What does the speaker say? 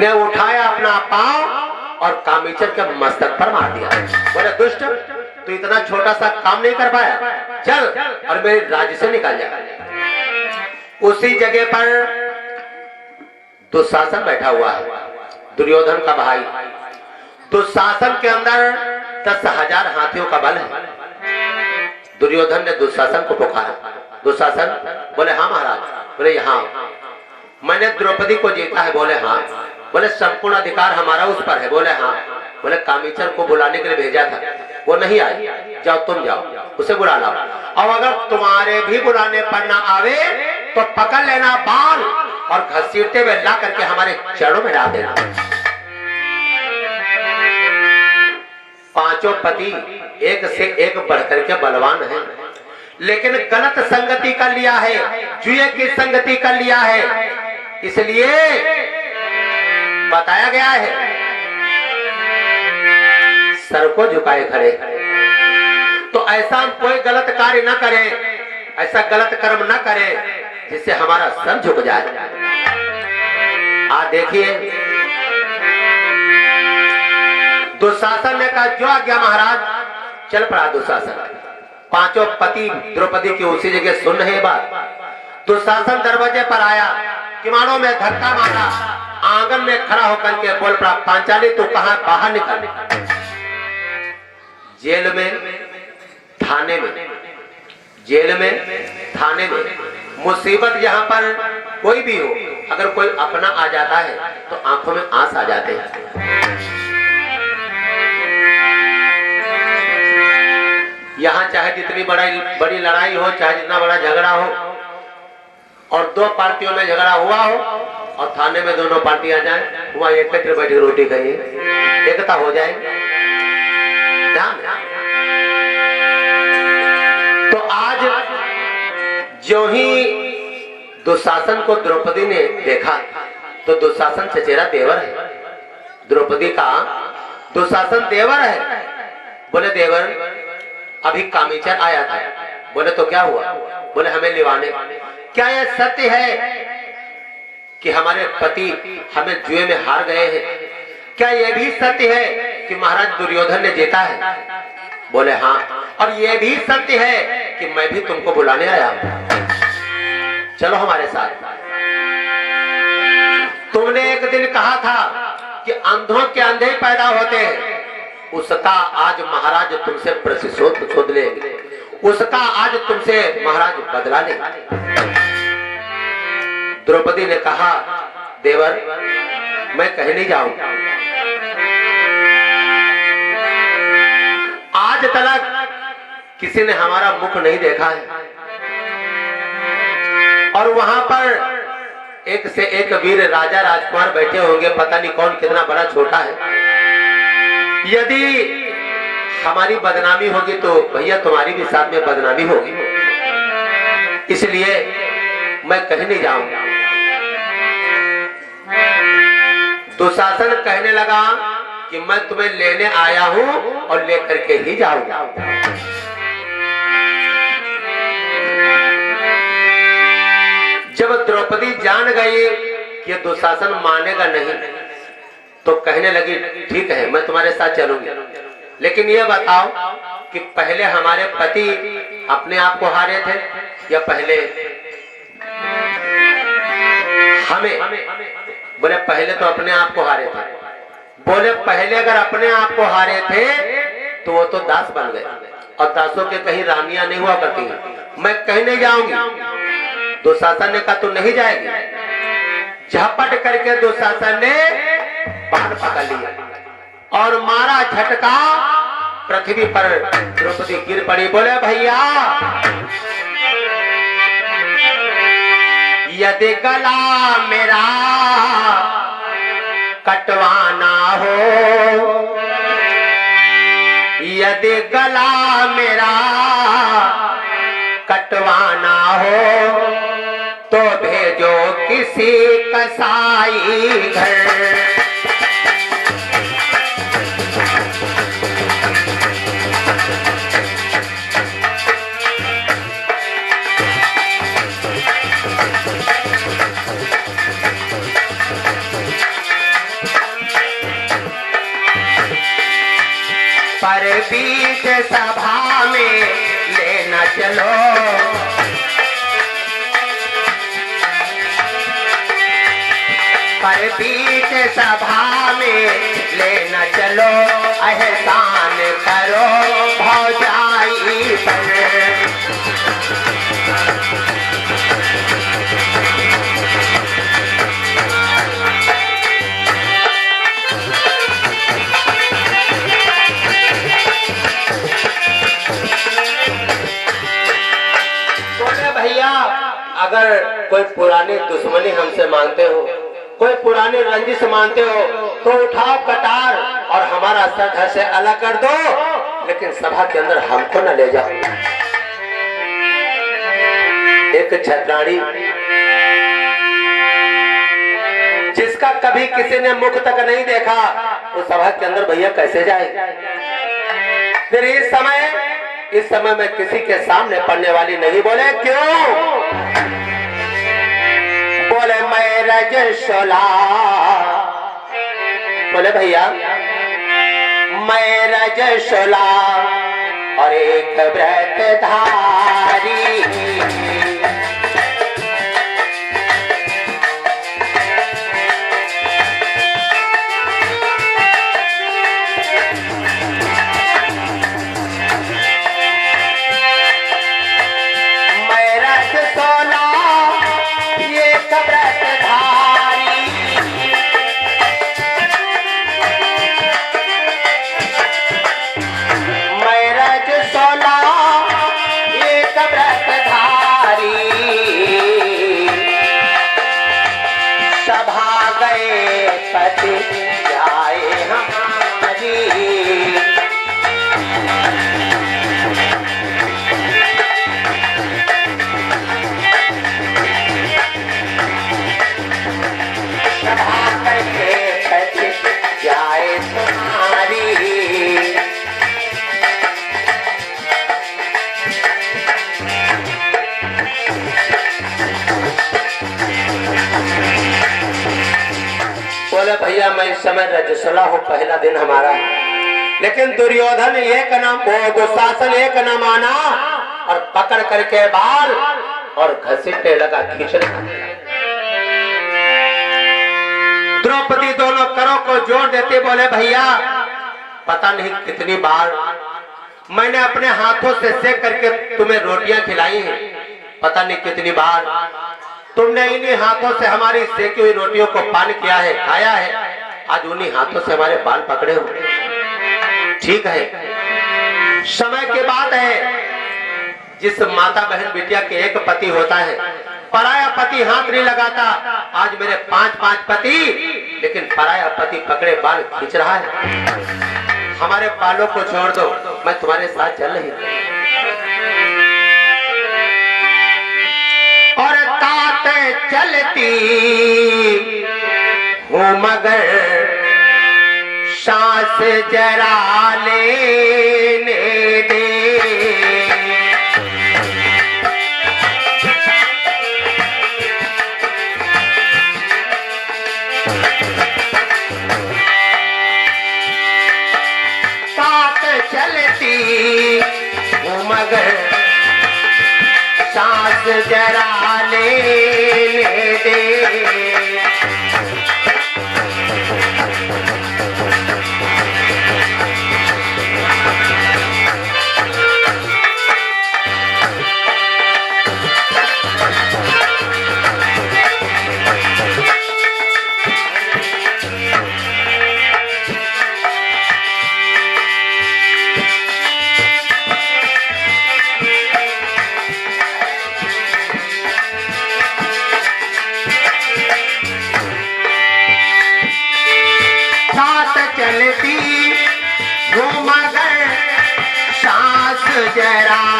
ने उठाया अपना पांव और कामेचर के मस्तक पर मार दिया। बोले दुष्ट, तू इतना छोटा सा काम नहीं कर पाया, चल और मेरे राज्य से निकल जा। उसी जगह पर दुशासन बैठा हुआ है, दुर्योधन का भाई। दुशासन के अंदर 10,000 हाथियों का बल है। दुर्योधन ने दुशासन को पुकारा। दुशासन बोले हाँ महाराज। बोले हाँ, मैंने द्रौपदी को जीता है। बोले हाँ। बोले संपूर्ण अधिकार हमारा उस पर है। बोले हाँ। बोले कामेचर को बुलाने के लिए भेजा था, वो नहीं आई, जाओ तुम जाओ उसे बुला लाओ। और अगर तुम्हारे भी बुलाने पर ना आवे तो पकड़ लेना बाल और घसीटते हुए ला करके हमारे चरणों में डाल देना। पांचों पति एक से एक बढ़कर के बलवान हैं, लेकिन गलत संगति कर लिया है, जुए की संगति कर लिया है। इसलिए बताया गया है सर को झुकाए खड़े। तो ऐसा कोई गलत कार्य न करे, ऐसा गलत कर्म न करे जिससे हमारा सर झुक जाए। आज देखिए दुशासन ने कहा जो आज्ञा महाराज। चल पड़ा दुशासन। पांचों पति द्रौपदी की उसी जगह सुन रहे बात। दुशासन दरवाजे पर आया, किवाड़ों में धक्का मारा, आंगन में खड़ा होकर के बोल पड़ा पांचाली तू कहां, बाहर निकल। जेल में, थाने में, जेल में, थाने में मुसीबत जहां पर कोई भी हो, अगर कोई अपना आ जाता है तो आंखों में आंस आ जाते हैं। यहाँ चाहे जितनी बड़ी लड़ाई हो, चाहे जितना बड़ा झगड़ा हो, और दो पार्टियों में झगड़ा हुआ हो और थाने में दोनों पार्टियां जाएं, वहां एकत्र बैठी रोटी खाइए, एकता हो जाए। तो आज जो ही दुशासन को द्रौपदी ने देखा तो दुशासन चचेरा देवर है, द्रौपदी का दुशासन देवर है। बोले देवर अभी कामेचर आया था। बोले तो क्या हुआ? बोले हमें लिवाने। क्या यह सत्य है कि हमारे पति हमें जुए में हार गए हैं? क्या यह भी सत्य है कि महाराज दुर्योधन ने जीता है? बोले हाँ। और यह भी सत्य है कि मैं भी तुमको बुलाने आया हूं, चलो हमारे साथ। तुमने एक दिन कहा था कि अंधों के अंधे ही पैदा होते हैं, उसका आज महाराज तुमसे प्रतिशोध लेंगे, उसका आज तुमसे महाराज बदला लेंगे। द्रौपदी ने कहा देवर मैं कहीं नहीं जाऊंगा, आज तक किसी ने हमारा मुख नहीं देखा है, और वहां पर एक से एक वीर राजा राजकुमार बैठे होंगे, पता नहीं कौन कितना बड़ा छोटा है। यदि हमारी बदनामी होगी तो भैया तुम्हारी भी साथ में बदनामी होगी, इसलिए मैं कहीं नहीं जाऊंगा। दुशासन कहने लगा कि मैं तुम्हें लेने आया हूं और लेकर के ही जाऊंगा। जब द्रौपदी जान गई कि दुशासन मानेगा नहीं तो कहने लगी ठीक है मैं तुम्हारे साथ चलूंगी, लेकिन ये बताओ कि पहले हमारे पति अपने आप को हारे थे या पहले हमें? बोले पहले तो अपने आप को हारे थे। बोले पहले अगर अपने आप को हारे थे तो वो तो दास बन गए, और दासों के कहीं रानियां नहीं हुआ करती हैं। मैं कहीं नहीं जाऊंगी। दुशासन ने कहा तू नहीं जाएगी। झपट करके दुशासन ने बाण पकड़ लिया और मारा झटका, पृथ्वी पर द्रौपदी गिर पड़ी। बोले भैया यदि गला मेरा कटवाना हो, यदि गला मेरा कटवाना हो तो भेजो किसी कसाई घर। पर बीच सभा में लेना चलो, पर बीच सभा में लेना चलो, एहसान करो भौजाई पर। भैया अगर कोई पुरानी दुश्मनी हमसे मानते हो, कोई पुरानी रंजिश मानते हो, तो उठाओ कटार और हमारा सर घर से अलग कर दो, लेकिन सभा के अंदर हमको न ले जाओ। एक छत्राणी जिसका कभी किसी ने मुख तक नहीं देखा, वो सभा के अंदर भैया कैसे जाए। फिर इस समय में किसी के सामने पढ़ने वाली नहीं। बोले क्यों? बोले मैं रजस्वला। बोले भैया मैं रजस्वला और एक व्रतधारी, पति जाए हमारी। सभा करके पति जाए तुम्हारी। बोले भैया मैं इस समय रजस्वला हूँ, पहला दिन हमारा, लेकिन दुर्योधन एक न, वो दुशासन एक न माना और पकड़ करके बाल और घसीटने लगा, खींचने। द्रौपदी दोनों करों को जोड़ देते। बोले भैया पता नहीं कितनी बार मैंने अपने हाथों से सेक करके तुम्हें रोटियां खिलाई हैं, पता नहीं कितनी बार तुमने इन्हीं हाथों से हमारी सेकी हुई रोटियों को पान किया है, खाया है। आज उन्हीं हाथों से हमारे बाल पकड़े हुए। ठीक है, समय की बात है, जिस माता बहन बिटिया के एक पति होता है, पराया पति हाथ नहीं लगाता। आज मेरे 5-5 पति, लेकिन पराया पति पकड़े बाल खींच रहा है। हमारे बालों को छोड़ दो, मैं तुम्हारे साथ चल रही हूँ। और तात चलती हूँ मगर सांस जरा लेने दे। तात चलती हूँ मगर सांस जरा लेने दे। चलती हूँ मगर सांस जरा